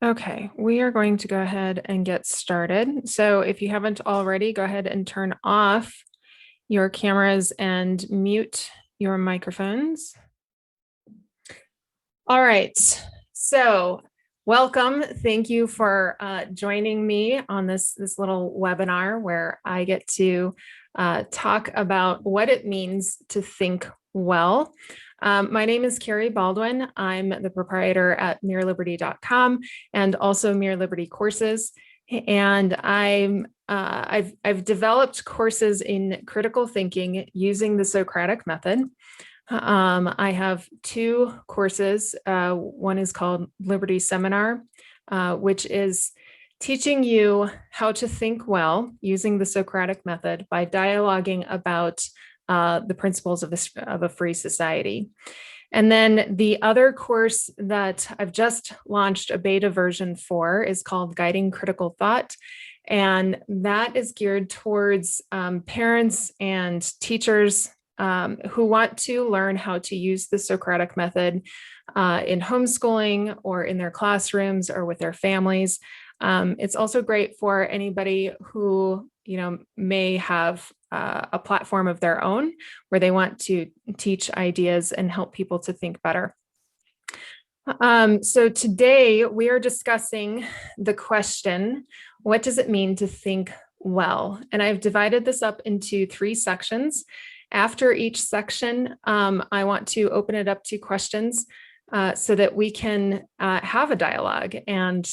Okay, we are going to go ahead and get started. So if you haven't already, go ahead and turn off your cameras and mute your microphones. All right, so welcome. Thank you for joining me on this little webinar where I get to talk about what it means to think well. My name is Carrie Baldwin. I'm the proprietor at mereliberty.com and also Mere Liberty Courses. And I've developed courses in critical thinking using the Socratic method. I have two courses. One is called Liberty Seminar, which is teaching you how to think well using the Socratic method by dialoguing about the principles of a free society. And then the other course that I've just launched a beta version for is called Guiding Critical Thought. And that is geared towards parents and teachers who want to learn how to use the Socratic method in homeschooling or in their classrooms or with their families. It's also great for anybody who may have a platform of their own where they want to teach ideas and help people to think better. So today we are discussing the question, what does it mean to think well? And I've divided this up into 3 sections. After each section, I want to open it up to questions so that we can have a dialogue and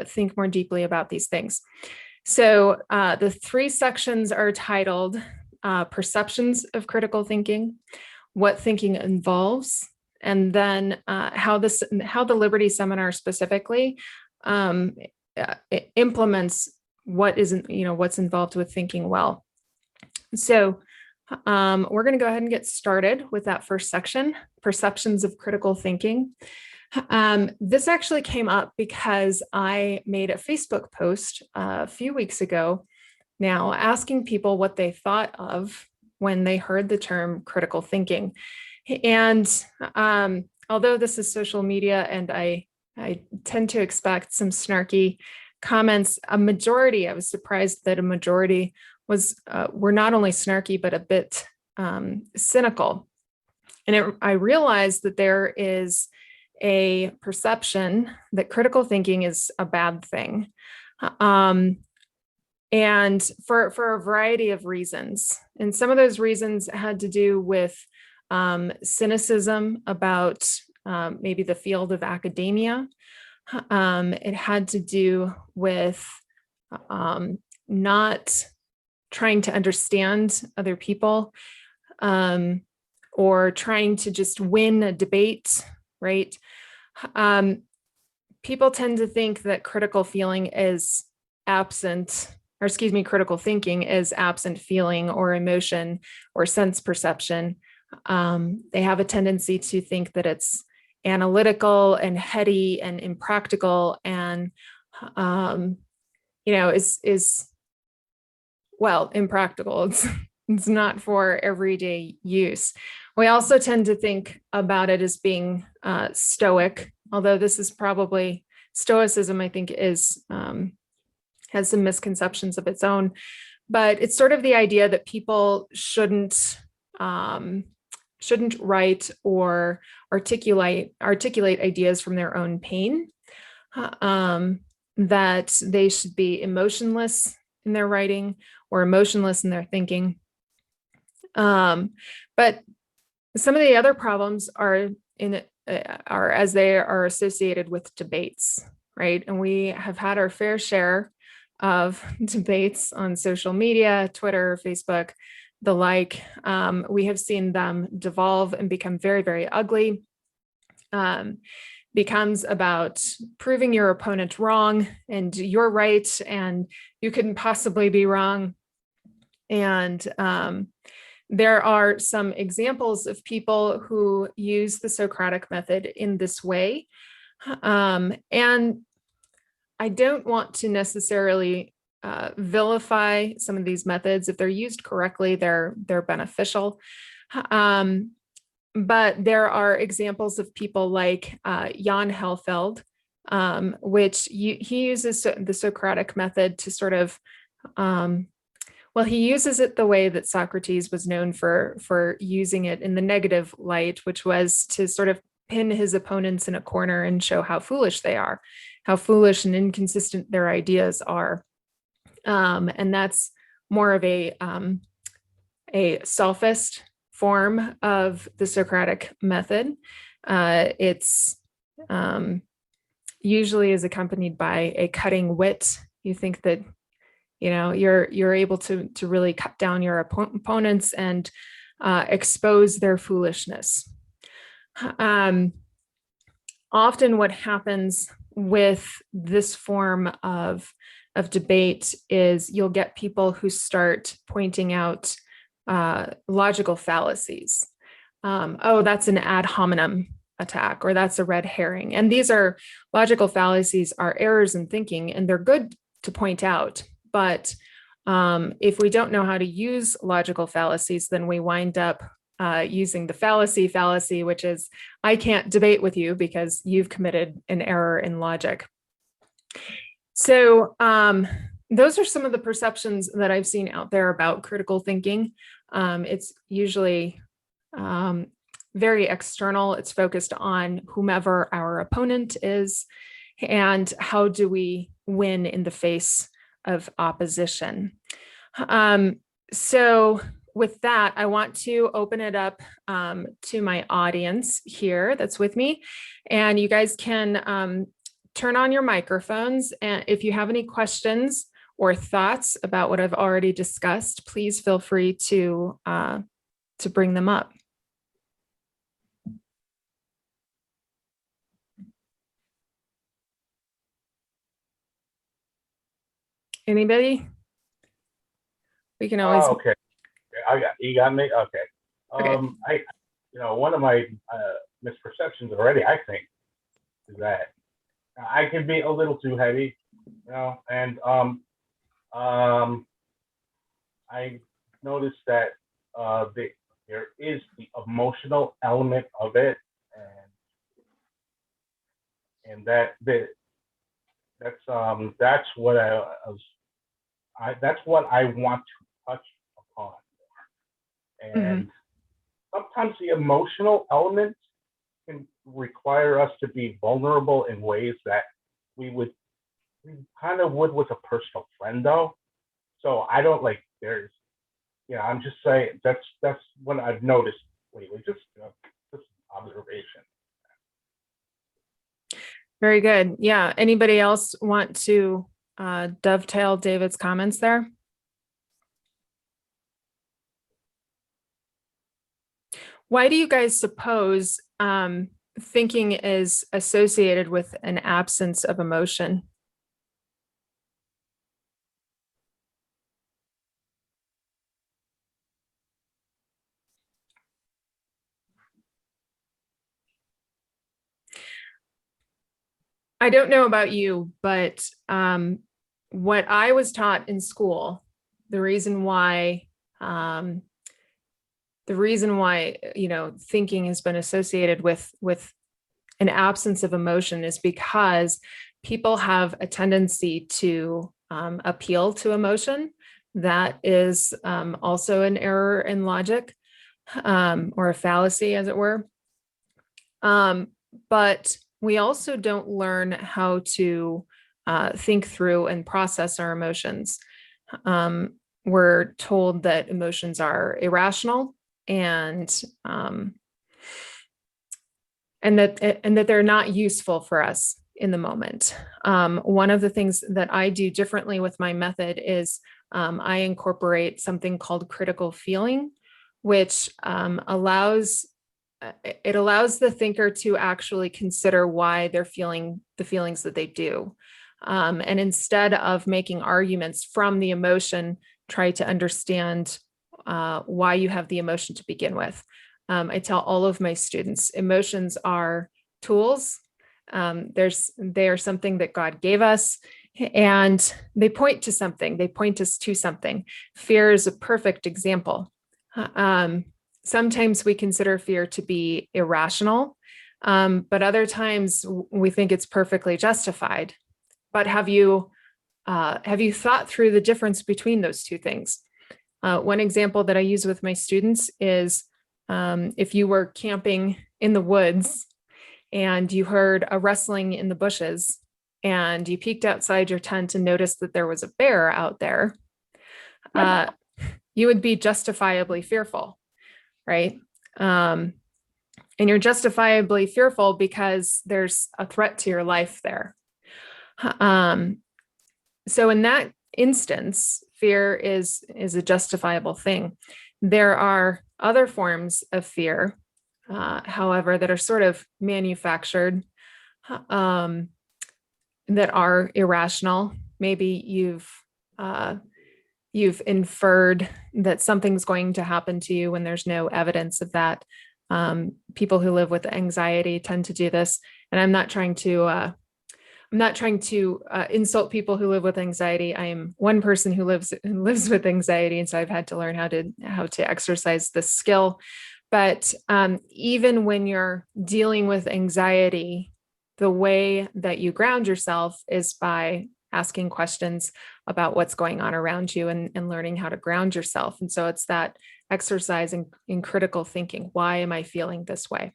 think more deeply about these things. So the 3 sections are titled Perceptions of Critical Thinking, What Thinking Involves, and then how the Liberty Seminar specifically implements what's involved with thinking well. So we're going to go ahead and get started with that first section, Perceptions of Critical Thinking. This actually came up because I made a Facebook post a few weeks ago now asking people what they thought of when they heard the term critical thinking. And although this is social media and I tend to expect some snarky comments, I was surprised that a majority were not only snarky, but a bit cynical. And I realized that there is a perception that critical thinking is a bad thing. And for a variety of reasons. And some of those reasons had to do with cynicism about maybe the field of academia. It had to do with not trying to understand other people or trying to just win a debate, right? People tend to think that critical thinking is absent feeling or emotion or sense perception. They have a tendency to think that it's analytical and heady and impractical and, impractical. It's not for everyday use. We also tend to think about it as being stoic, although this is probably stoicism, I think, has some misconceptions of its own. But it's sort of the idea that people shouldn't write or articulate ideas from their own pain, that they should be emotionless in their writing or emotionless in their thinking. But some of the other problems are as they are associated with debates, right? And we have had our fair share of debates on social media, Twitter, Facebook, the like. We have seen them devolve and become very, very ugly. Becomes about proving your opponent wrong and you're right and you couldn't possibly be wrong. And there are some examples of people who use the Socratic method in this way. And I don't want to necessarily vilify some of these methods. If they're used correctly, they're beneficial. But there are examples of people like Jan Helfeld, which he uses the Socratic method to sort of, well, he uses it the way that Socrates was known for using it in the negative light, which was to sort of pin his opponents in a corner and show how foolish they are, how foolish and inconsistent their ideas are. And that's more of a sophist form of the Socratic method. It's usually is accompanied by a cutting wit. You think that you're able to really cut down your opponents and expose their foolishness. Often what happens with this form of debate is you'll get people who start pointing out logical fallacies. Oh, that's an ad hominem attack, or that's a red herring. And these are logical fallacies are errors in thinking, and they're good to point out. But if we don't know how to use logical fallacies, then we wind up using the fallacy, which is, I can't debate with you because you've committed an error in logic. So those are some of the perceptions that I've seen out there about critical thinking. It's usually very external. It's focused on whomever our opponent is and how do we win in the face of opposition. So with that, I want to open it up to my audience here that's with me, and you guys can turn on your microphones. And if you have any questions or thoughts about what I've already discussed, please feel free to bring them up. Anybody? We can always. Oh, okay. You got me. Okay. Okay. One of my misperceptions already, I think, is that I can be a little too heavy, and I noticed that there is the emotional element of it, and that's what that's what I want to touch upon more. And sometimes the emotional element can require us to be vulnerable in ways that we kind of would with a personal friend, though. So I don't I'm just saying that's what I've noticed lately, just observation. Very good. Yeah. Anybody else want to dovetail David's comments there? Why do you guys suppose thinking is associated with an absence of emotion? I don't know about you, but what I was taught in school, the reason why thinking has been associated with an absence of emotion is because people have a tendency to appeal to emotion. That is also an error in logic, or a fallacy, as it were. But we also don't learn how to think through and process our emotions. We're told that emotions are irrational and that they're not useful for us in the moment. One of the things that I do differently with my method is I incorporate something called critical feeling, which allows the thinker to actually consider why they're feeling the feelings that they do. And instead of making arguments from the emotion, try to understand why you have the emotion to begin with. I tell all of my students, emotions are tools. They are something that God gave us, and they point to something. They point us to something. Fear is a perfect example. Sometimes we consider fear to be irrational, But other times we think it's perfectly justified. But have you thought through the difference between those two things? One example that I use with my students is if you were camping in the woods and you heard a rustling in the bushes and you peeked outside your tent and noticed that there was a bear out there, you would be justifiably fearful, right? And you're justifiably fearful because there's a threat to your life there. So in that instance, fear is a justifiable thing. There are other forms of fear, however, that are sort of manufactured, that are irrational. Maybe you've inferred that something's going to happen to you when there's no evidence of that. People who live with anxiety tend to do this, and I'm not trying to insult people who live with anxiety. I am one person who lives with anxiety, and so I've had to learn how to exercise this skill. But even when you're dealing with anxiety, the way that you ground yourself is by asking questions about what's going on around you and learning how to ground yourself. And so it's that exercise in critical thinking. Why am I feeling this way?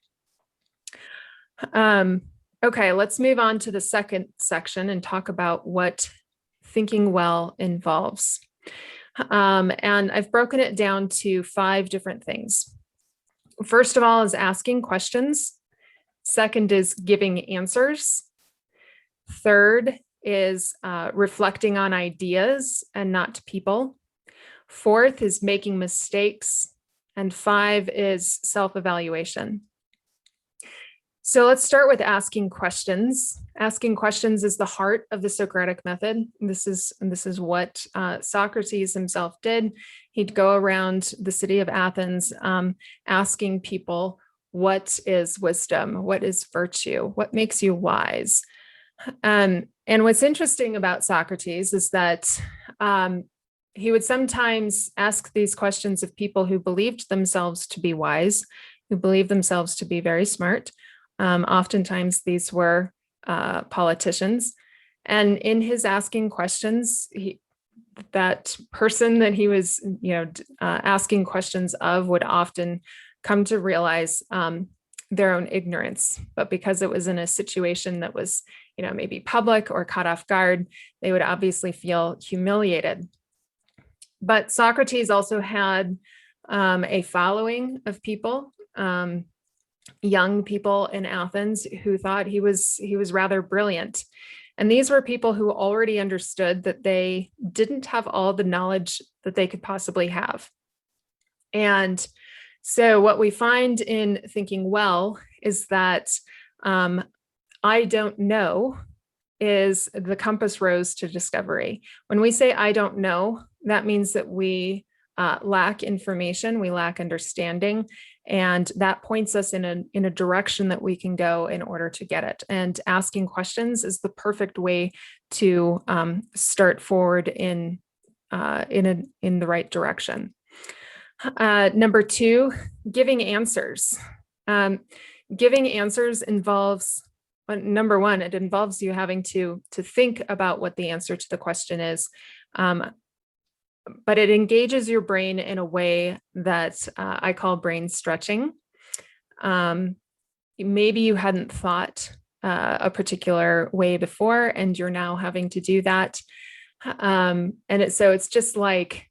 Okay, let's move on to the second section and talk about what thinking well involves. And I've broken it down to 5 different things. First of all is asking questions. Second is giving answers. Third is reflecting on ideas and not people. Fourth is making mistakes. And 5 is self-evaluation. So let's start with asking questions. Asking questions is the heart of the Socratic method. This is what Socrates himself did. He'd go around the city of Athens asking people, what is wisdom? What is virtue? What makes you wise? And what's interesting about Socrates is that he would sometimes ask these questions of people who believed themselves to be wise, who believed themselves to be very smart. Oftentimes these were politicians. And in his asking questions, that person that he was asking questions of would often come to realize their own ignorance. But because it was in a situation that was maybe public or caught off guard, they would obviously feel humiliated. But Socrates also had a following of people, young people in Athens who thought he was rather brilliant. And these were people who already understood that they didn't have all the knowledge that they could possibly have. And so what we find in thinking well is that I don't know is the compass rose to discovery. When we say I don't know, that means that we lack information, we lack understanding, and that points us in a direction that we can go in order to get it. And asking questions is the perfect way to start forward in the right direction. Number 2, giving answers. Giving answers involves, number 1, it involves you having to think about what the answer to the question is. But it engages your brain in a way that I call brain stretching. Maybe you hadn't thought a particular way before, and you're now having to do that. And it's just like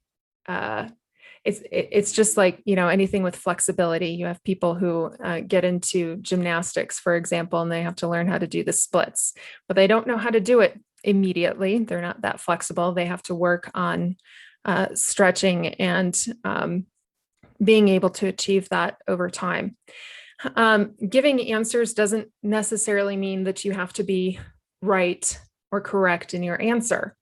it's just like anything with flexibility. You have people who get into gymnastics, for example, and they have to learn how to do the splits, but they don't know how to do it immediately. They're not that flexible. They have to work on stretching and being able to achieve that over time. Giving answers doesn't necessarily mean that you have to be right or correct in your answer.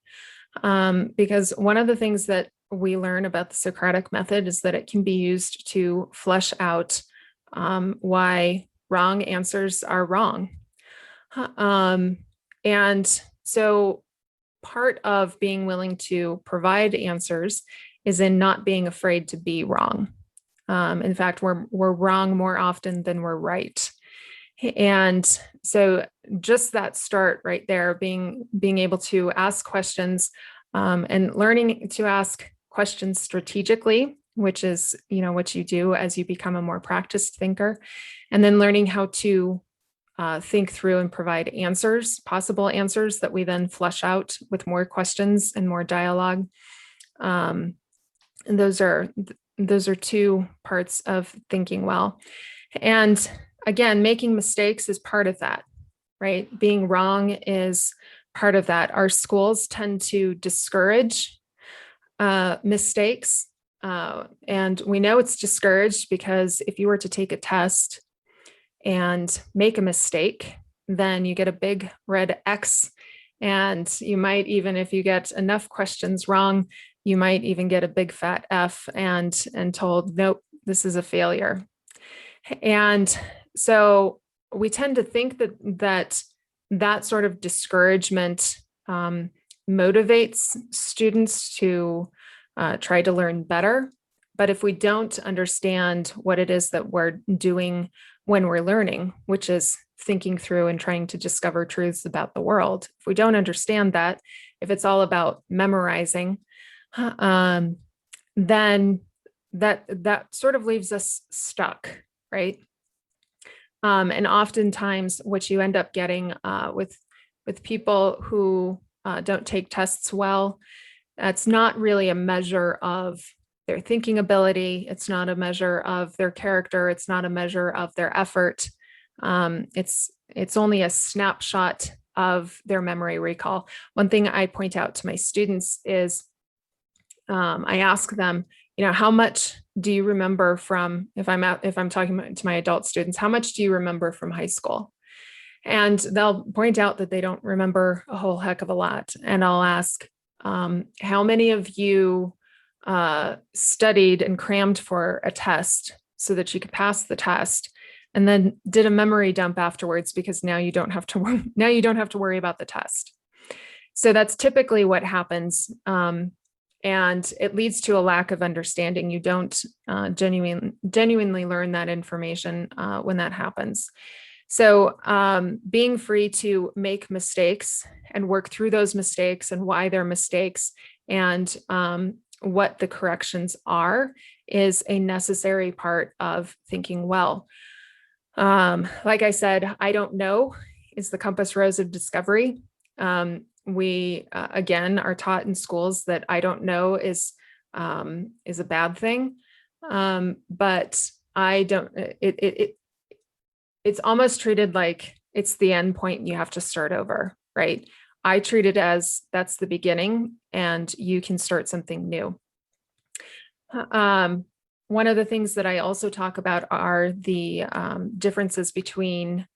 Because one of the things that we learn about the Socratic method is that it can be used to flesh out why wrong answers are wrong. And so part of being willing to provide answers is in not being afraid to be wrong. In fact, we're wrong more often than we're right. And so just that start right there, being able to ask questions, and learning to ask questions strategically, which is, what you do as you become a more practiced thinker, and then learning how to think through and provide answers, possible answers that we then flesh out with more questions and more dialogue. And those are two parts of thinking well. And again, making mistakes is part of that, right? Being wrong is part of that. Our schools tend to discourage mistakes. And we know it's discouraged because if you were to take a test and make a mistake, then you get a big red X. And you might even, if you get enough questions wrong, you might even get a big fat F and told, nope, this is a failure. And so we tend to think that sort of discouragement motivates students to try to learn better. But if we don't understand what it is that we're doing when we're learning, which is thinking through and trying to discover truths about the world, if we don't understand that, if it's all about memorizing, then that sort of leaves us stuck, right? And oftentimes what you end up getting with people who don't take tests well, that's not really a measure of their thinking ability. It's not a measure of their character. It's not a measure of their effort. It's only a snapshot of their memory recall. One thing I point out to my students is I ask them, how much do you remember from, if I'm talking to my adult students, how much do you remember from high school? And they'll point out that they don't remember a whole heck of a lot. And I'll ask, how many of you studied and crammed for a test so that you could pass the test, and then did a memory dump afterwards because now you don't have to worry about the test. So that's typically what happens. And it leads to a lack of understanding. You don't genuinely learn that information when that happens. So being free to make mistakes and work through those mistakes and why they're mistakes and what the corrections are is a necessary part of thinking well. Like I said, I don't know is the compass rose of discovery. We again are taught in schools that I don't know is a bad thing, but I don't. It's almost treated like it's the end point and you have to start over, right? I treat it as that's the beginning and you can start something new. One of the things that I also talk about are the differences between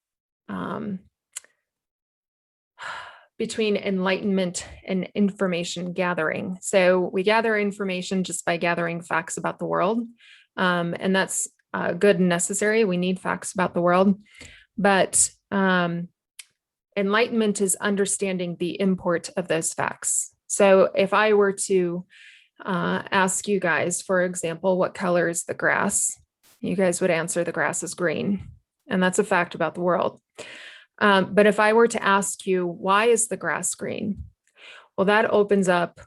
enlightenment and information gathering. So we gather information just by gathering facts about the world. And that's good and necessary. We need facts about the world. But enlightenment is understanding the import of those facts. So if I were to ask you guys, for example, what color is the grass? You guys would answer the grass is green. And that's a fact about the world. But if I were to ask you, why is the grass green? Well, that opens up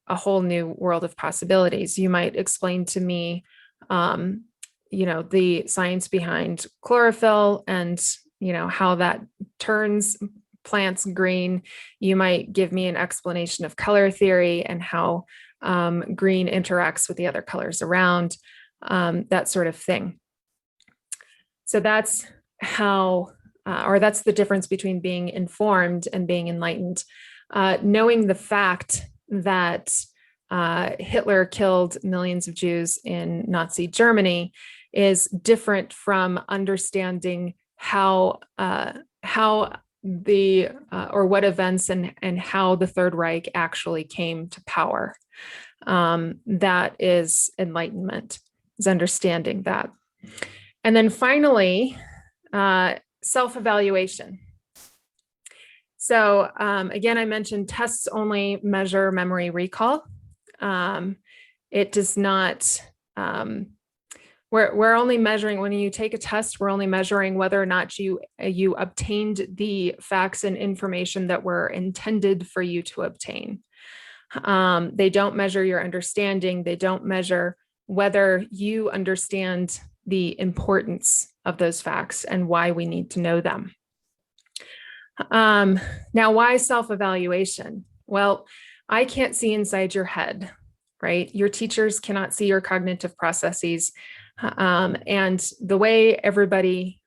a whole new world of possibilities. You might explain to me, the science behind chlorophyll and, how that turns plants green. You might give me an explanation of color theory and how green interacts with the other colors around, that sort of thing. So that's how, or that's the difference between being informed and being enlightened. Knowing the fact that Hitler killed millions of Jews in Nazi Germany is different from understanding how the or what events and how the Third Reich actually came to power. That is enlightenment, is understanding that. And then finally, self-evaluation. So again, I mentioned tests only measure memory recall. It does not We're only measuring, when you take a test, we're only measuring whether or not you obtained the facts and information that were intended for you to obtain. They don't measure your understanding. They don't measure whether you understand the importance of those facts and why we need to know them. Now, why self-evaluation? Well, I can't see inside your head, right? Your teachers cannot see your cognitive processes. And the way everybody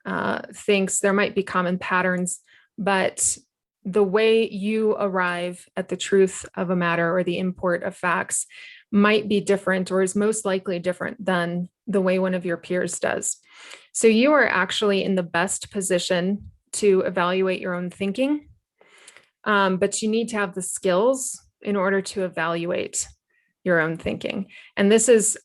thinks, there might be common patterns, but the way you arrive at the truth of a matter or the import of facts might be different, or is most likely different than the way one of your peers does. So you are actually in the best position to evaluate your own thinking, but you need to have the skills in order to evaluate your own thinking. And this is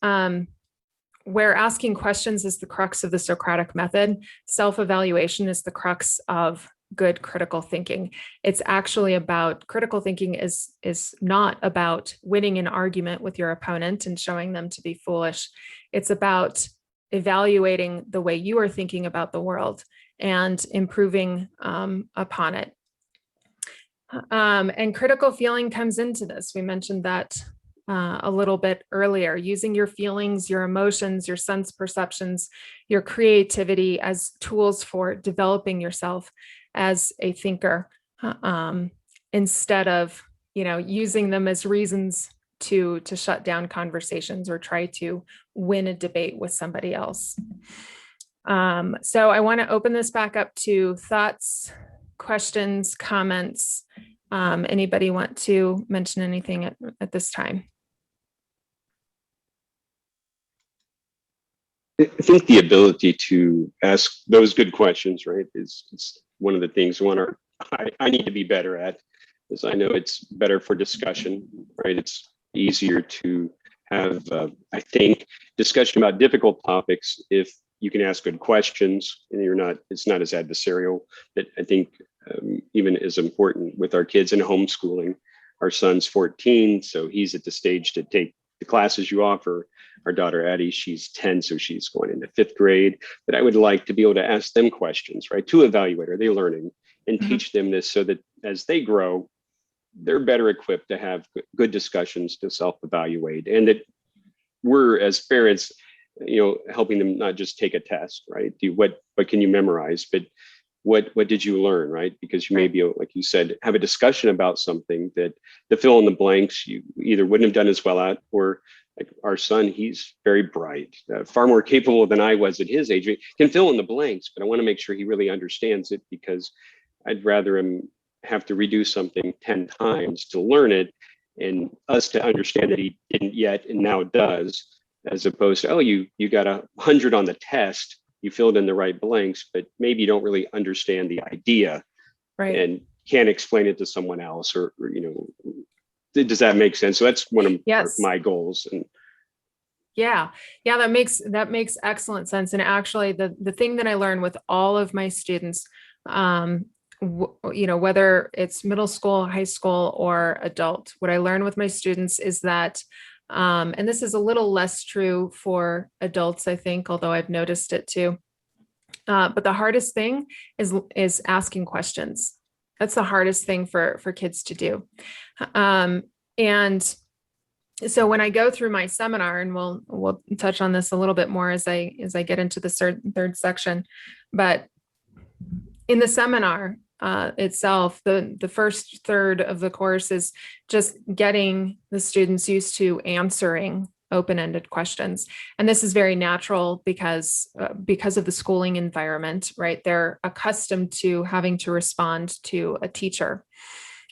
where asking questions is the crux of the Socratic method. Self-evaluation is the crux of good critical thinking. It's actually about, critical thinking is not about winning an argument with your opponent and showing them to be foolish. It's about evaluating the way you are thinking about the world and improving upon it. And critical feeling comes into this. We mentioned that a little bit earlier, using your feelings, your emotions, your sense perceptions, your creativity as tools for developing yourself as a thinker, instead of, using them as reasons to shut down conversations or try to win a debate with somebody else. So I want to open this back up to thoughts, questions, comments. Anybody want to mention anything at this time? I think the ability to ask those good questions, right, is one of the things I need to be better at, because I know it's better for discussion, right? It's easier to have, I think, discussion about difficult topics if you can ask good questions and it's not as adversarial. That I think even is important with our kids in homeschooling. Our son's 14, so he's at the stage to take the classes you offer. Our daughter Addie, she's 10, so she's going into 5th grade. But I would like to be able to ask them questions, right? To evaluate, are they learning, and teach them this so that as they grow, they're better equipped to have good discussions to self-evaluate, and that we're as parents, helping them not just take a test, right? What can you memorize, but what did you learn, right? Because you may be, like you said, have a discussion about something that the fill in the blanks you either wouldn't have done as well at, or like our son, he's very bright, far more capable than I was at his age. He can fill in the blanks, but I want to make sure he really understands it, because I'd rather him have to redo something 10 times to learn it, and us to understand that he didn't yet and now does, as opposed to, oh, you got 100 on the test, you filled in the right blanks, but maybe you don't really understand the idea, right, and can't explain it to someone else, or does that make sense? So that's one of my goals. And yeah, that makes excellent sense. And actually, the thing that I learn with all of my students, whether it's middle school, high school, or adult, what I learn with my students is that, and this is a little less true for adults, I think, although I've noticed it too. But the hardest thing is asking questions. That's the hardest thing for kids to do. And so when I go through my seminar, and we'll touch on this a little bit more as I get into the third section, but in the seminar itself, the first third of the course is just getting the students used to answering open-ended questions. And this is very natural because of the schooling environment, right? They're accustomed to having to respond to a teacher,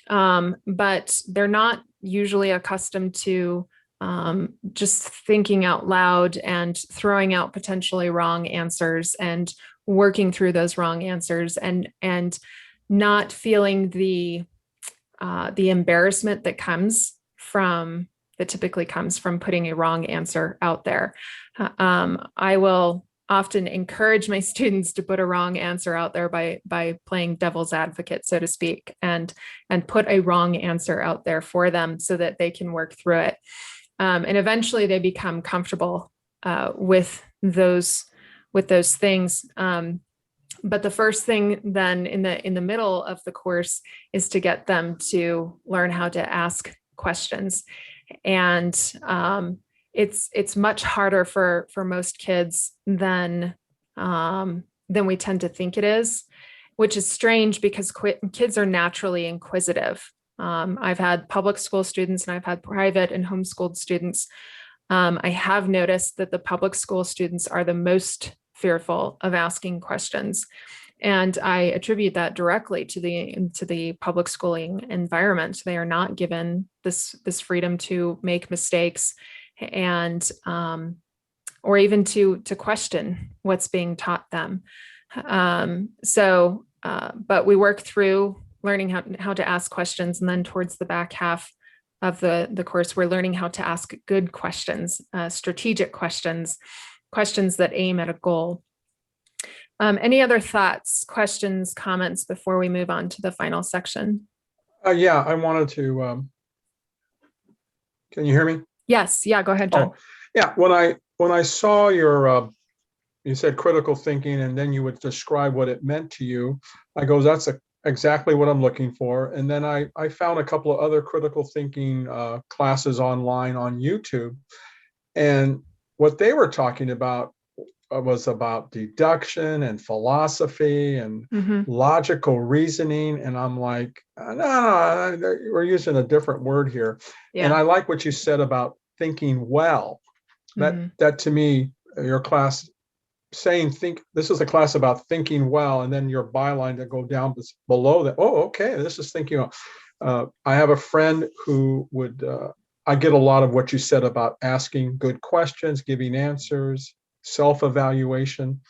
but they're not usually accustomed to just thinking out loud and throwing out potentially wrong answers and working through those wrong answers, and not feeling the embarrassment that typically comes from putting a wrong answer out there. I will often encourage my students to put a wrong answer out there by playing devil's advocate, so to speak, and put a wrong answer out there for them so that they can work through it. And eventually they become comfortable with those things. But the first thing then in the middle of the course is to get them to learn how to ask questions. And it's much harder for most kids than we tend to think it is, which is strange because kids are naturally inquisitive. I've had public school students and I've had private and homeschooled students. I have noticed that the public school students are the most fearful of asking questions. And I attribute that directly to the public schooling environment. They are not given this freedom to make mistakes and or even to question what's being taught them. But we work through learning how to ask questions, and then towards the back half of the course, we're learning how to ask good questions, strategic questions that aim at a goal. Any other thoughts, questions, comments before we move on to the final section? Yeah, I wanted to, can you hear me? Yes. Yeah, go ahead, John. Oh, yeah, when I saw your, you said critical thinking, and then you would describe what it meant to you, I go, that's exactly what I'm looking for. And then I found a couple of other critical thinking classes online on YouTube. And what they were talking about was about deduction and philosophy and logical reasoning. And I'm like, no, we're using a different word here. Yeah. And I like what you said about thinking well. That to me, your class saying this is a class about thinking well, and then your byline that go down below that. Oh, okay, this is thinking well. I have a friend who would, I get a lot of what you said about asking good questions, giving answers, self-evaluation.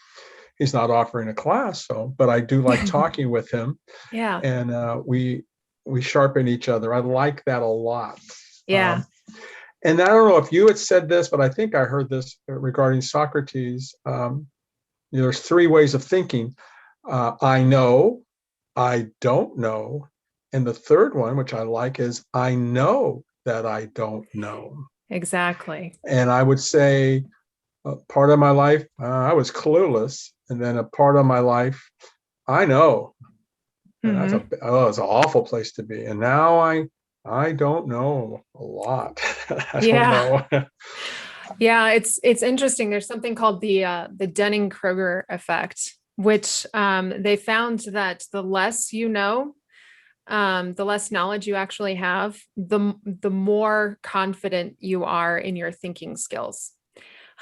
He's not offering a class, but I do like talking with him. Yeah. And we sharpen each other. I like that a lot. Yeah. And I don't know if you had said this, but I think I heard this regarding Socrates. There's three ways of thinking. I know, I don't know. And the third one, which I like, is I know that I don't know. Exactly. And I would say part of my life, I was clueless. And then a part of my life, I know. And that's it's an awful place to be. And now I don't know a lot. I don't know. Yeah, it's interesting. There's something called the Dunning-Kruger Effect, which they found that the less you know, the less knowledge you actually have, the more confident you are in your thinking skills.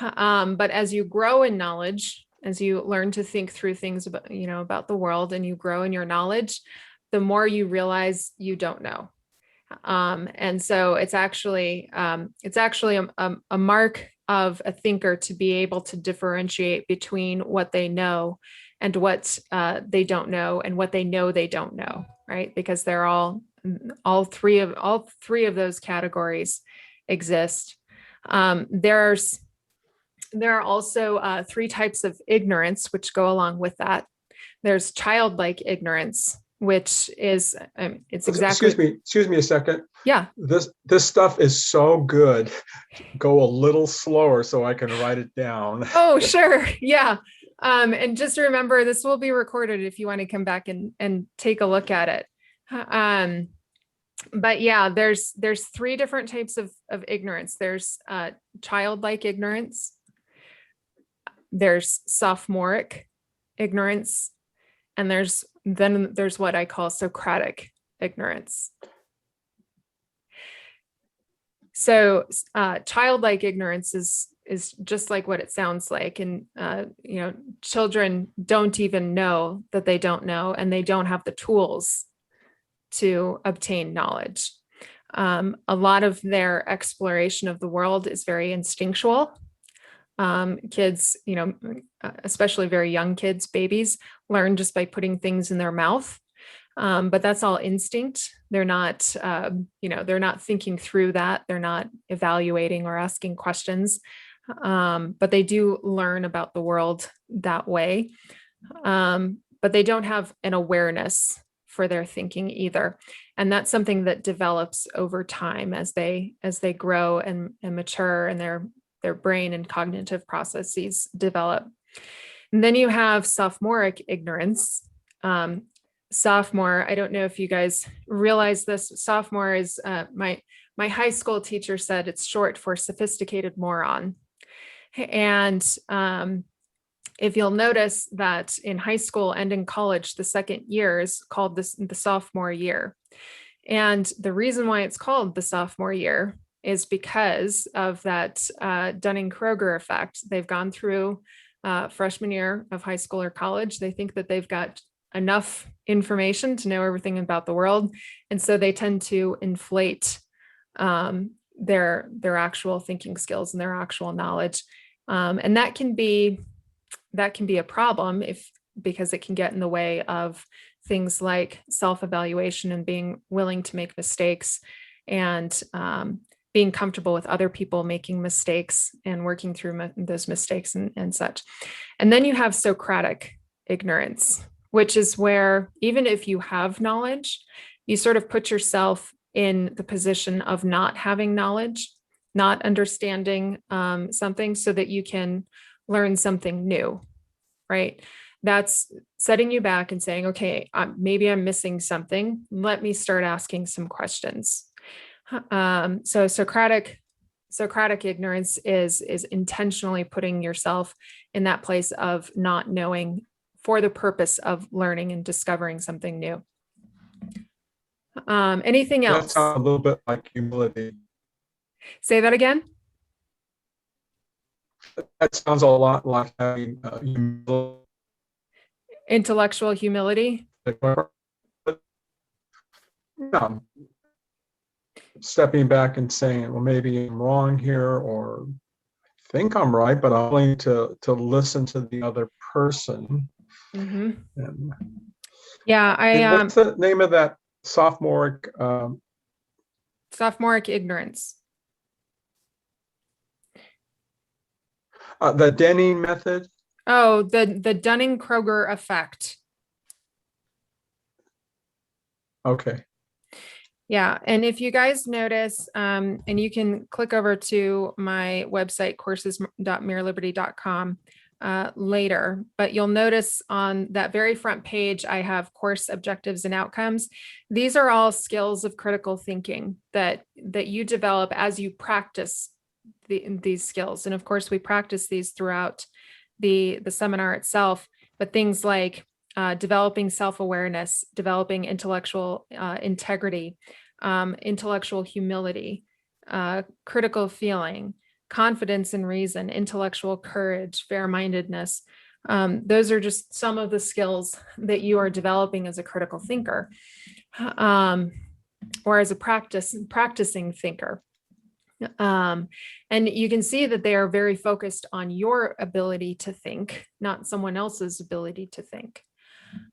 But as you grow in knowledge, as you learn to think through things about the world, and you grow in your knowledge, the more you realize you don't know. And so it's actually a mark of a thinker to be able to differentiate between what they know and what they don't know, and what they know they don't know, right? Because they're all three of those categories exist. There are also three types of ignorance which go along with that. There's childlike ignorance, which is it's exactly. Excuse me a second. Yeah. This stuff is so good. Go a little slower so I can write it down. Oh, sure. Yeah. And just remember, this will be recorded if you want to come back and take a look at it. But yeah, there's three different types of ignorance. There's childlike ignorance. There's sophomoric ignorance, and there's what I call Socratic ignorance. So childlike ignorance is just like what it sounds like. And, children don't even know that they don't know, and they don't have the tools to obtain knowledge. A lot of their exploration of the world is very instinctual. Kids, especially very young kids, babies, learn just by putting things in their mouth. But that's all instinct. They're not, they're not thinking through that. They're not evaluating or asking questions. But they do learn about the world that way. But they don't have an awareness for their thinking either. And that's something that develops over time as they grow and mature, and their their brain and cognitive processes develop. And then you have sophomoric ignorance. Sophomore, I don't know if you guys realize this. Sophomore is my high school teacher said it's short for sophisticated moron. And if you'll notice that in high school and in college, the second year is called the sophomore year. And the reason why it's called the sophomore year is because of that Dunning-Kruger effect. They've gone through freshman year of high school or college. They think that they've got enough information to know everything about the world. And so they tend to inflate their actual thinking skills and their actual knowledge. And that can be a problem because it can get in the way of things like self-evaluation and being willing to make mistakes and being comfortable with other people making mistakes and working through those mistakes and such. And then you have Socratic ignorance, which is where even if you have knowledge, you sort of put yourself in the position of not having knowledge, not understanding something so that you can learn something new, right? That's setting you back and saying, okay, maybe I'm missing something. Let me start asking some questions. So Socratic ignorance is intentionally putting yourself in that place of not knowing for the purpose of learning and discovering something new. Anything else? That sounds a little bit like humility. Say that again. That sounds a lot like having humility. Intellectual humility. Yeah. Stepping back and saying, well, maybe I'm wrong here, or I think I'm right, but I'm willing to listen to the other person. Mm-hmm. And, Yeah, what's the name of that sophomoric? Sophomoric ignorance. The Denning method. Oh, the Dunning-Kruger effect. Okay. Yeah, and if you guys notice, and you can click over to my website, courses.mirrorliberty.com later, but you'll notice on that very front page, I have course objectives and outcomes. These are all skills of critical thinking that you develop as you practice these skills. And of course, we practice these throughout the seminar itself, but things like developing self-awareness, developing intellectual integrity, intellectual humility, critical feeling, confidence in reason, intellectual courage, fair-mindedness. Those are just some of the skills that you are developing as a critical thinker, or as a practicing thinker. And you can see that they are very focused on your ability to think, not someone else's ability to think.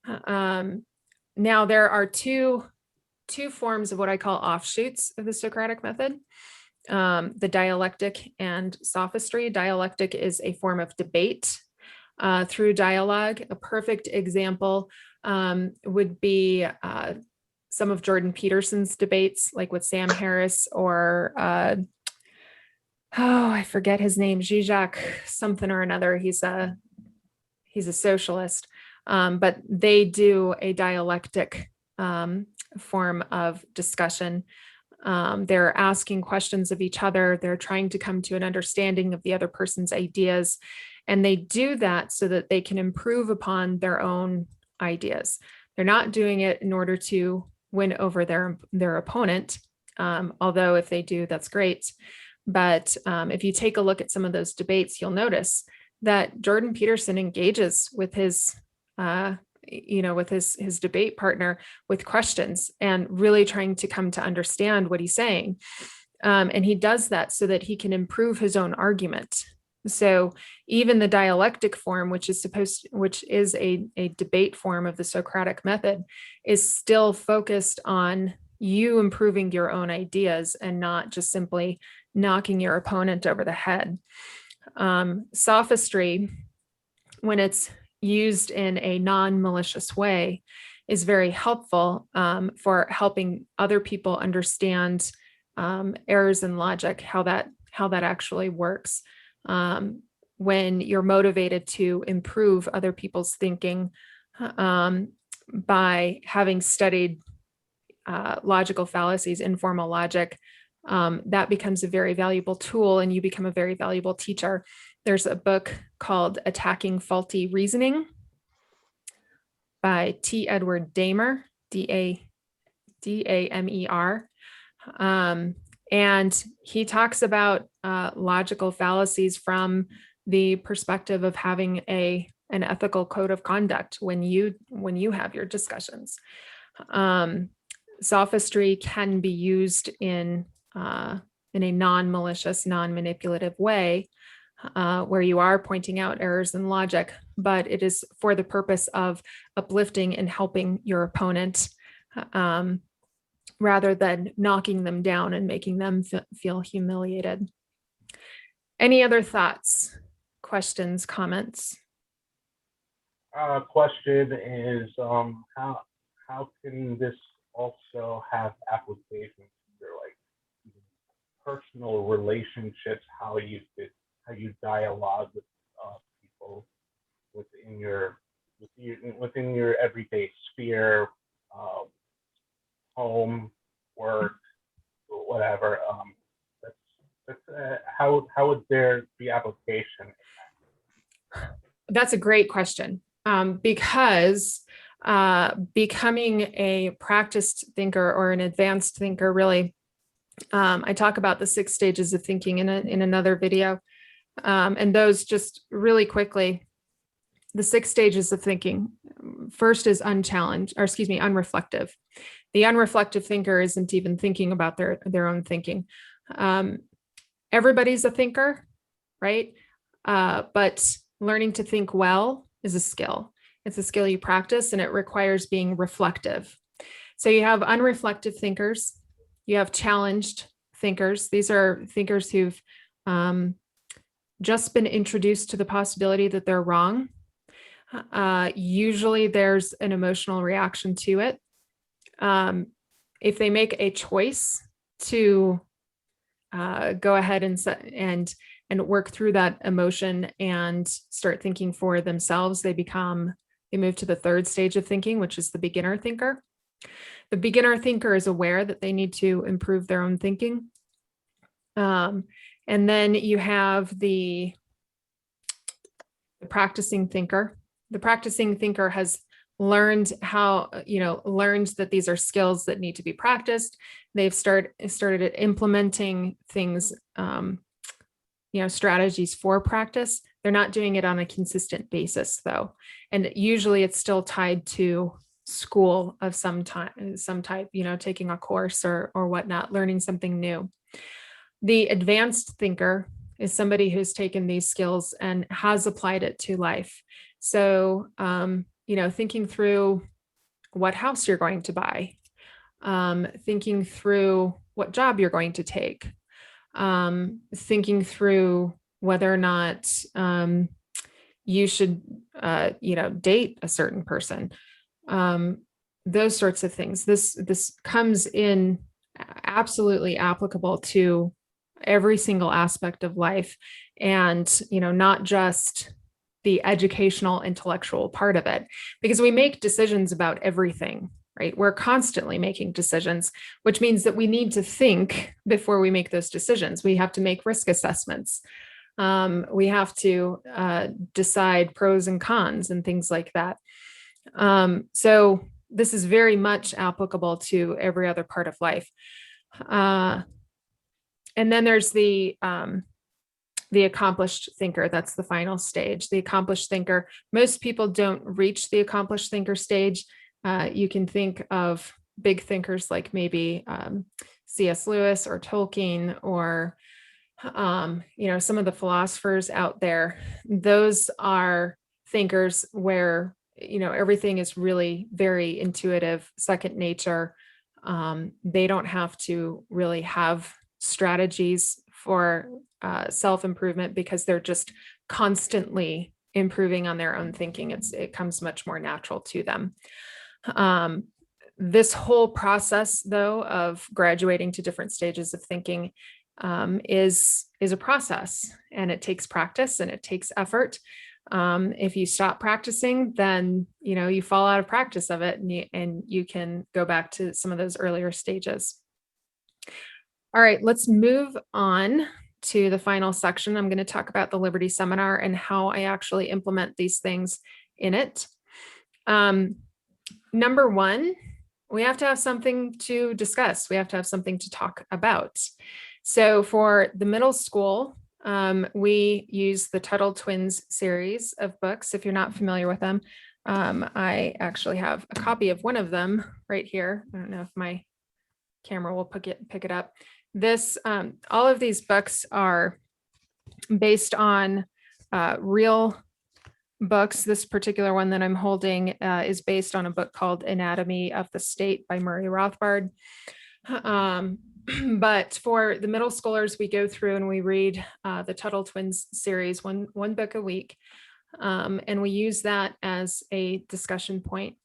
Now there are two forms of what I call offshoots of the Socratic method, the dialectic and sophistry. Dialectic is a form of debate through dialogue. A perfect example would be some of Jordan Peterson's debates, like with Sam Harris or I forget his name, Zizek something or another. He's a socialist, but they do a dialectic form of discussion. They're asking questions of each other. They're trying to come to an understanding of the other person's ideas, and they do that so that they can improve upon their own ideas. They're not doing it in order to win over their opponent, although if they do, that's great. But if you take a look at some of those debates, you'll notice that Jordan Peterson engages with his his debate partner with questions and really trying to come to understand what he's saying. And he does that so that he can improve his own argument. So even the dialectic form, which is a debate form of the Socratic method, is still focused on you improving your own ideas and not just simply knocking your opponent over the head. Sophistry, when it's used in a non-malicious way, is very helpful for helping other people understand errors in logic, how that actually works. when you're motivated to improve other people's thinking by having studied logical fallacies, informal logic, that becomes a very valuable tool and you become a very valuable teacher. There's a book called Attacking Faulty Reasoning by T. Edward Damer, D-A-M-E-R. And he talks about logical fallacies from the perspective of having an ethical code of conduct when you have your discussions. Sophistry can be used in a non-malicious, non-manipulative way, where you are pointing out errors in logic, but it is for the purpose of uplifting and helping your opponent, rather than knocking them down and making them feel humiliated. Any other thoughts, questions, comments? Question is, how can this also have applications to your like personal relationships? How you dialogue with people within your everyday sphere, home, work, whatever. How would there be application? That's a great question, because becoming a practiced thinker or an advanced thinker, really, I talk about the 6 stages of thinking in another video, and those just really quickly. The 6 stages of thinking. First is unreflective. The unreflective thinker isn't even thinking about their own thinking. Everybody's a thinker, right? But learning to think well is a skill. It's a skill you practice, and it requires being reflective. So you have unreflective thinkers. You have challenged thinkers. These are thinkers who've just been introduced to the possibility that they're wrong. Usually there's an emotional reaction to it. If they make a choice to go ahead and work through that emotion and start thinking for themselves, they move to the 3rd stage of thinking, which is the beginner thinker. The beginner thinker is aware that they need to improve their own thinking. And then you have the practicing thinker. The practicing thinker has learned that these are skills that need to be practiced. They've started implementing things, strategies for practice. They're not doing it on a consistent basis, though. And usually it's still tied to school of some type, taking a course or whatnot, learning something new. The advanced thinker is somebody who's taken these skills and has applied it to life. So, thinking through what house you're going to buy, thinking through what job you're going to take, thinking through whether or not you should, date a certain person, those sorts of things. This comes in absolutely applicable to every single aspect of life, and not just the educational, intellectual part of it, because we make decisions about everything, right? We're constantly making decisions, which means that we need to think before we make those decisions. We have to make risk assessments. We have to decide pros and cons and things like that. So this is very much applicable to every other part of life. And then there's the accomplished thinker. That's the final stage. The accomplished thinker. Most people don't reach the accomplished thinker stage. You can think of big thinkers like maybe C.S. Lewis or Tolkien, or some of the philosophers out there. Those are thinkers where everything is really very intuitive, second nature. They don't have to really have strategies for self-improvement, because they're just constantly improving on their own thinking. It comes much more natural to them. This whole process, though, of graduating to different stages of thinking is a process, and it takes practice and it takes effort. If you stop practicing, then you fall out of practice of it, and you can go back to some of those earlier stages. All right, let's move on to the final section. I'm going to talk about the Liberty Seminar and how I actually implement these things in it. Number one, we have to have something to discuss. We have to have something to talk about. So for the middle school, we use the Tuttle Twins series of books. If you're not familiar with them, I actually have a copy of one of them right here. I don't know if my camera will pick it up. This, all of these books are based on real books. This particular one that I'm holding is based on a book called Anatomy of the State by Murray Rothbard. But for the middle schoolers, we go through and we read the Tuttle Twins series, one book a week. And we use that as a discussion point.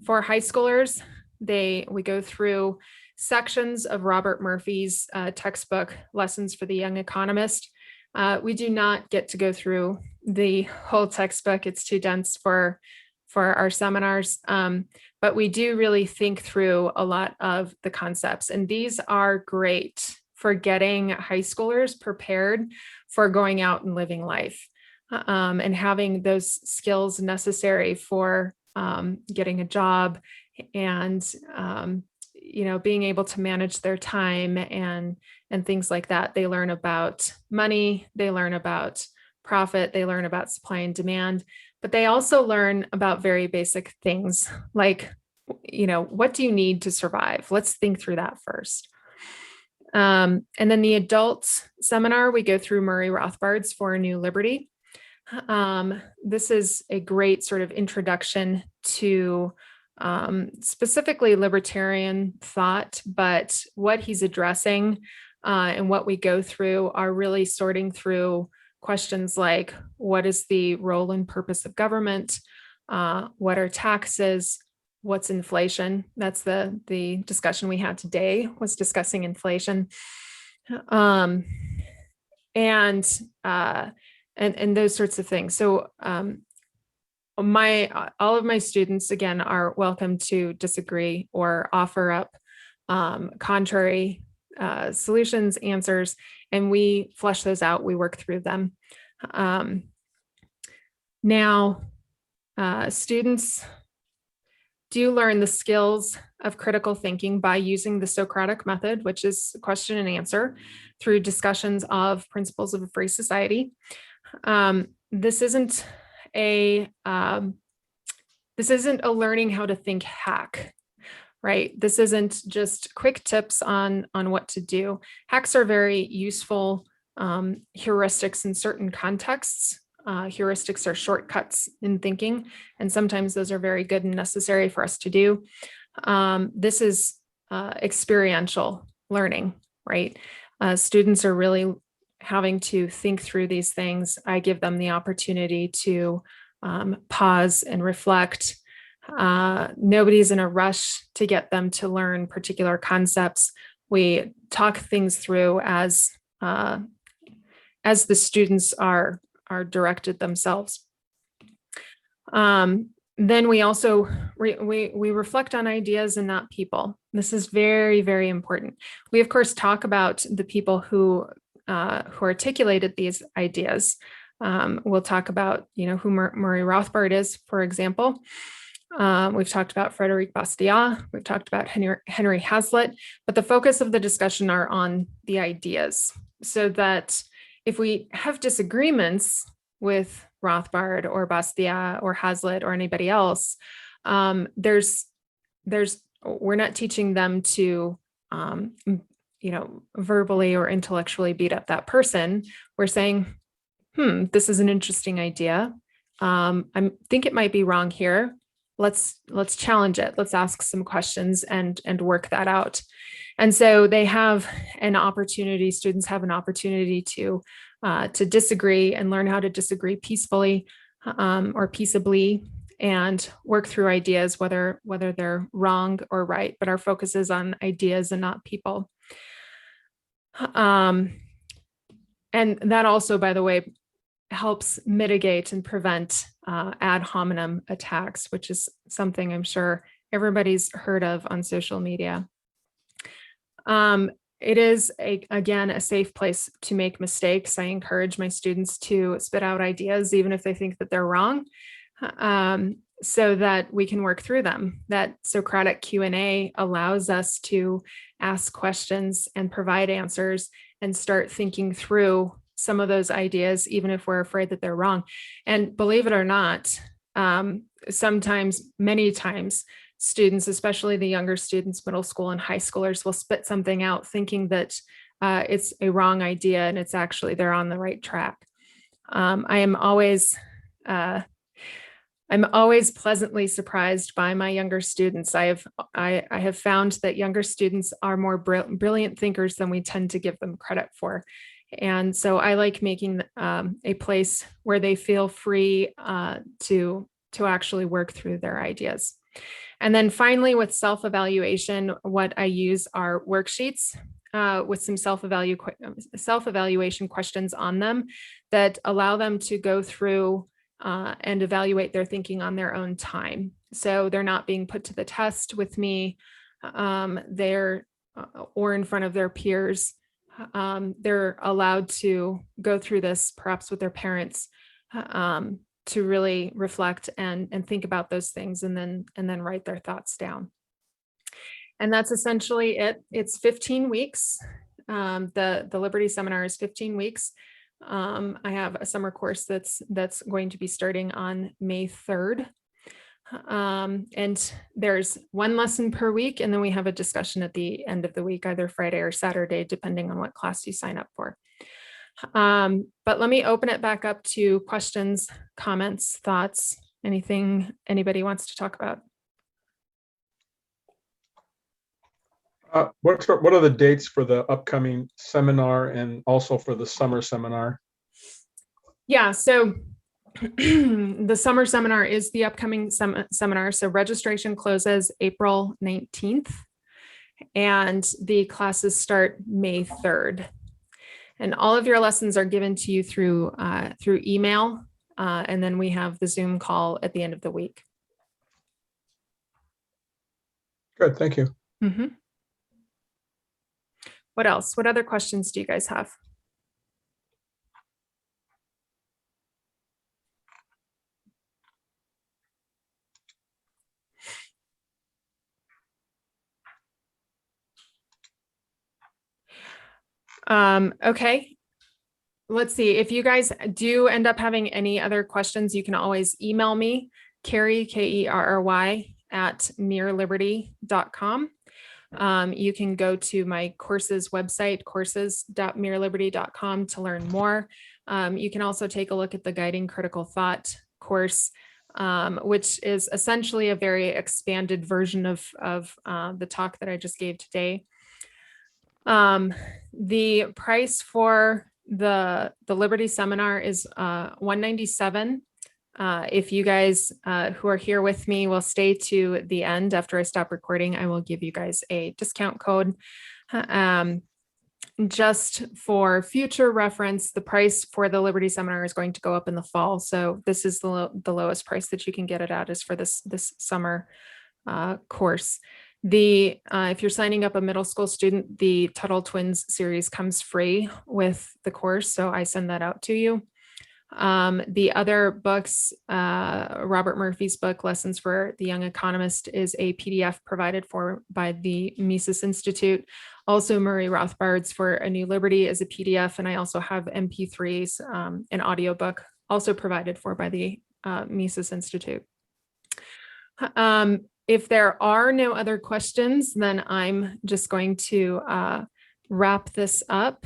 For high schoolers, we go through sections of Robert Murphy's textbook, Lessons for the Young Economist. We do not get to go through the whole textbook. It's too dense for our seminars, but we do really think through a lot of the concepts. And these are great for getting high schoolers prepared for going out and living life, and having those skills necessary for getting a job, and being able to manage their time and things like that. They learn about money, they learn about profit, they learn about supply and demand, but they also learn about very basic things like, what do you need to survive? Let's think through that first. And then the adult seminar, we go through Murray Rothbard's For a New Liberty. This is a great sort of introduction to specifically libertarian thought, but what he's addressing and what we go through are really sorting through questions like, what is the role and purpose of government? What are taxes? What's inflation? That's the discussion we had today, was discussing inflation. And those sorts of things. So all of my students, again, are welcome to disagree or offer up contrary solutions, answers, and we flesh those out. We work through them. Now, students do learn the skills of critical thinking by using the Socratic method, which is question and answer, through discussions of principles of a free society. This isn't a learning how to think hack, right? This isn't just quick tips on what to do. Hacks are very useful heuristics in certain contexts. Heuristics are shortcuts in thinking, and sometimes those are very good and necessary for us to do. This is experiential learning, right? Students are really having to think through these things. I give them the opportunity to pause and reflect. Nobody's in a rush to get them to learn particular concepts. We talk things through as the students are directed themselves. Then we also we reflect on ideas and not people. This is very, very important. We of course talk about the people who articulated these ideas. We'll talk about who Murray Rothbard is, for example. We've talked about Frederic Bastiat. We've talked about Henry Hazlitt, but the focus of the discussion are on the ideas, so that if we have disagreements with Rothbard or Bastiat or Hazlitt or anybody else, we're not teaching them to verbally or intellectually beat up that person. We're saying, this is an interesting idea. I think it might be wrong here. Let's challenge it. Let's ask some questions and work that out. And so they have an opportunity, students have an opportunity to disagree and learn how to disagree peacefully or peaceably, and work through ideas, whether they're wrong or right, but our focus is on ideas and not people. And that also, by the way, helps mitigate and prevent ad hominem attacks, which is something I'm sure everybody's heard of on social media. It is, again, a safe place to make mistakes. I encourage my students to spit out ideas, even if they think that they're wrong, so that we can work through them. That Socratic Q&A allows us to ask questions and provide answers and start thinking through some of those ideas, even if we're afraid that they're wrong. And believe it or not, sometimes, many times, students, especially the younger students, middle school and high schoolers, will spit something out thinking that it's a wrong idea and it's actually they're on the right track. I'm always pleasantly surprised by my younger students. I have found that younger students are more brilliant thinkers than we tend to give them credit for. And so I like making a place where they feel free to actually work through their ideas. And then finally, with self-evaluation, what I use are worksheets with some self-evaluation questions on them that allow them to go through and evaluate their thinking on their own time. So they're not being put to the test with me, or in front of their peers. They're allowed to go through this perhaps with their parents to really reflect and think about those things and then write their thoughts down. And that's essentially it. It's 15 weeks. The Liberty Seminar is 15 weeks. I have a summer course that's going to be starting on May 3rd. And there's one lesson per week, and then we have a discussion at the end of the week, either Friday or Saturday, depending on what class you sign up for. But let me open it back up to questions, comments, thoughts, anything anybody wants to talk about. What are the dates for the upcoming seminar and also for the summer seminar? Yeah, so the summer seminar is the upcoming seminar. So registration closes April 19th and the classes start May 3rd. And all of your lessons are given to you through email. And then we have the Zoom call at the end of the week. Good, thank you. Mm-hmm. What else? What other questions do you guys have? Okay. Let's see. If you guys do end up having any other questions, you can always email me, Kerry, Kerry, at mereliberty.com. You can go to my courses website, courses.mereliberty.com, to learn more. You can also take a look at the Guiding Critical Thought course, which is essentially a very expanded version of the talk that I just gave today. The price for the Liberty Seminar is $197. If you guys who are here with me will stay to the end after I stop recording, I will give you guys a discount code. Just for future reference, the price for the Liberty Seminar is going to go up in the fall. So this is the lowest price that you can get it at is for this summer course. If you're signing up a middle school student, the Tuttle Twins series comes free with the course, so I send that out to you. The other books, Robert Murphy's book, Lessons for the Young Economist, is a PDF provided for by the Mises Institute. Also, Murray Rothbard's For a New Liberty is a PDF, and I also have MP3s, an audiobook, also provided for by the Mises Institute. If there are no other questions, then I'm just going to wrap this up.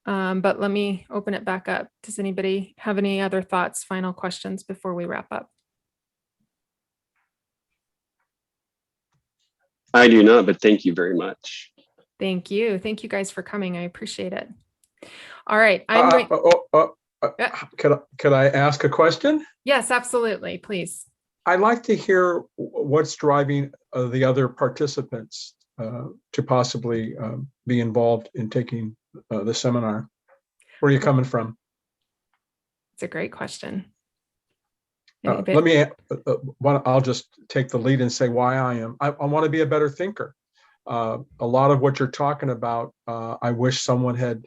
But let me open it back up. Does anybody have any other thoughts, final questions before we wrap up? I do not, but thank you very much. Thank you. Thank you guys for coming. I appreciate it. All right. Could I ask a question? Yes, absolutely. Please. I'd like to hear what's driving the other participants to possibly be involved in taking the seminar? Where are you coming from? It's a great question. Let me, I'll just take the lead and say why I am. I want to be a better thinker. A lot of what you're talking about, I wish someone had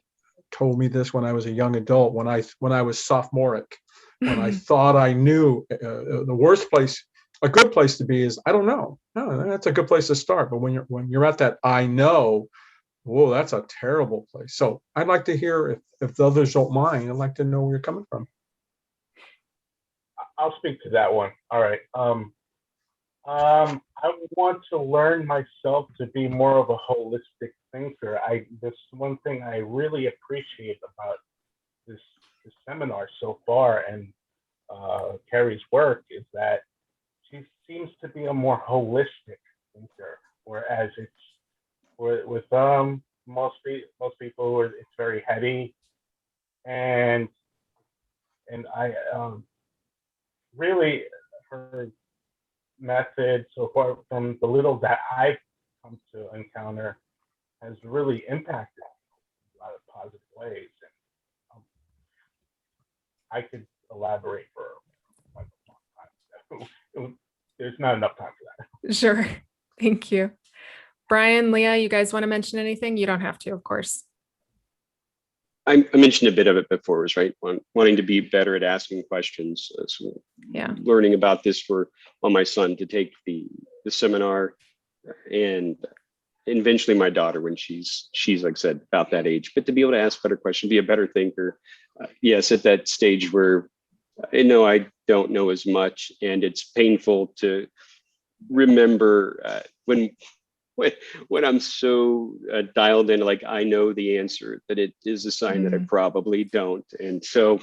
told me this when I was a young adult, when I was sophomoric, when I thought I knew. The worst place, a good place to be is I don't know. No, that's a good place to start. But when you're at that I know, whoa, that's a terrible place. So I'd like to hear, if the others don't mind, I'd like to know where you're coming from. I'll speak to that one. All right. I want to learn myself to be more of a holistic thinker. This one thing I really appreciate about this seminar so far, and Carrie's work, is that she seems to be a more holistic thinker, whereas it's with most people it's very heady, and I really, her method so far, from the little that I've come to encounter, has really impacted me in a lot of positive ways. And I could elaborate for like a long time. There's not enough time for that. Sure. Thank you. Brian, Leah, you guys want to mention anything? You don't have to, of course. I mentioned a bit of it before, was right, wanting to be better at asking questions. So Yeah. learning about this for my son to take the seminar, and eventually my daughter when she's like I said, about that age, but to be able to ask better questions, be a better thinker. Yes, at that stage where I know I don't know as much, and it's painful to remember when I'm so dialed in, like I know the answer, that it is a sign that I probably don't. And so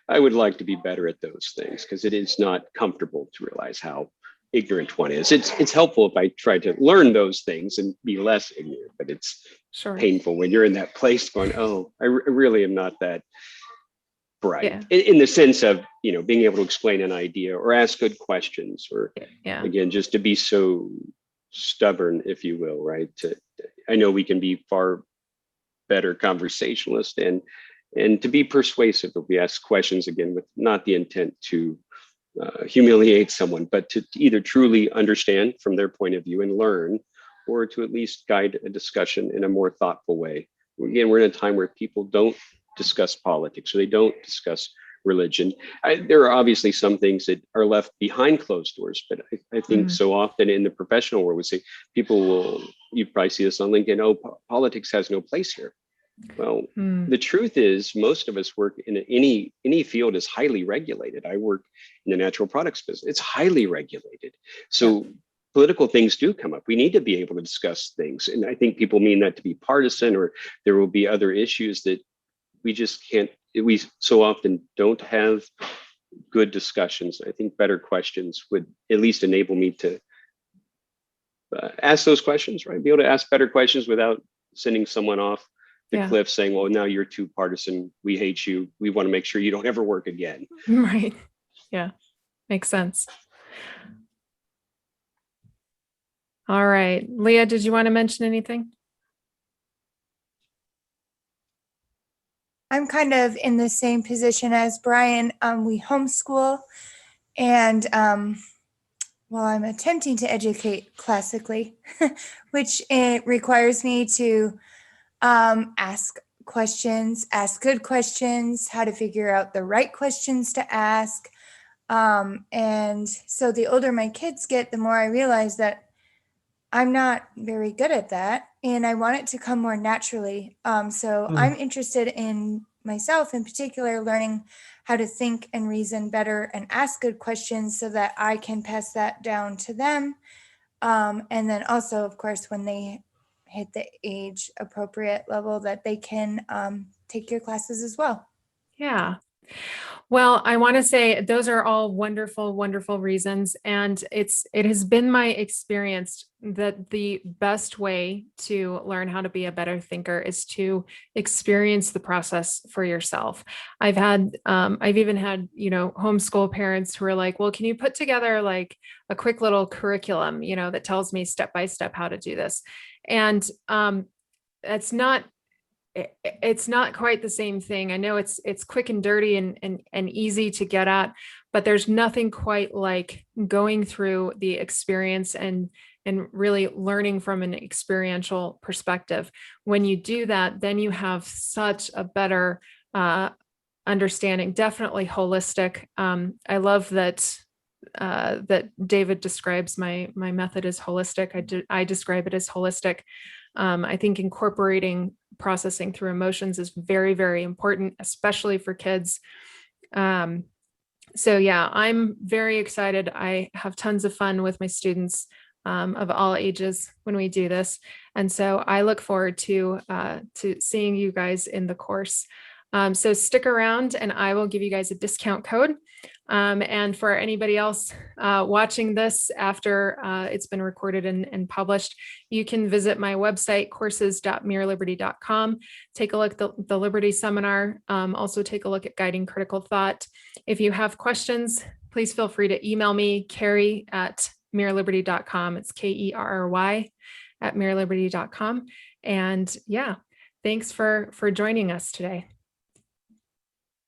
I would like to be better at those things, because it is not comfortable to realize how ignorant one is. It's helpful if I try to learn those things and be less ignorant, but it's painful when you're in that place going, oh, I really am not that bright, in the sense of, being able to explain an idea or ask good questions, or again, just to be so stubborn, if you will, right? I know we can be far better conversationalists and to be persuasive if we ask questions, again, with not the intent to humiliate someone, but to either truly understand from their point of view and learn, or to at least guide a discussion in a more thoughtful way. Again, we're in a time where people don't discuss politics, or they don't discuss religion. There are obviously some things that are left behind closed doors, but I think so often in the professional world, we say you probably see this on LinkedIn, oh, politics has no place here. Well, the truth is most of us work in any field is highly regulated. I work in the natural products business. It's highly regulated. So political things do come up. We need to be able to discuss things. And I think people mean that to be partisan, or there will be other issues that we just can't, we so often don't have good discussions. I think better questions would at least enable me to ask those questions, right? Be able to ask better questions without sending someone off the cliff saying, well, now you're too partisan. We hate you. We want to make sure you don't ever work again. Right. Yeah. Makes sense. All right. Leah, did you want to mention anything? I'm kind of in the same position as Brian. We homeschool, and well, I'm attempting to educate classically, which it requires me to ask questions, ask good questions, how to figure out the right questions to ask. And so the older my kids get, the more I realize that I'm not very good at that, and I want it to come more naturally. So I'm interested in myself in particular, learning how to think and reason better and ask good questions so that I can pass that down to them. And then also, of course, when they hit the age appropriate level, that they can take your classes as well. Yeah. Well, I want to say those are all wonderful, wonderful reasons. And it has been my experience that the best way to learn how to be a better thinker is to experience the process for yourself. I've even had, homeschool parents who are like, well, can you put together like a quick little curriculum, that tells me step by step how to do this? And it's not it's not quite the same thing. I know it's quick and dirty and easy to get at, but there's nothing quite like going through the experience and really learning from an experiential perspective. When you do that, then you have such a better understanding, definitely holistic. I love that that David describes my method as holistic. I describe it as holistic. I think incorporating processing through emotions is very, very important, especially for kids. So yeah, I'm very excited. I have tons of fun with my students of all ages when we do this. And so I look forward to seeing you guys in the course. So stick around and I will give you guys a discount code. And for anybody else watching this after it's been recorded and published, you can visit my website, courses.mereliberty.com. Take a look at the Liberty Seminar. Also take a look at Guiding Critical Thought. If you have questions, please feel free to email me, Kerry@mereliberty.com. It's KERRY @mereliberty.com. And yeah, thanks for joining us today.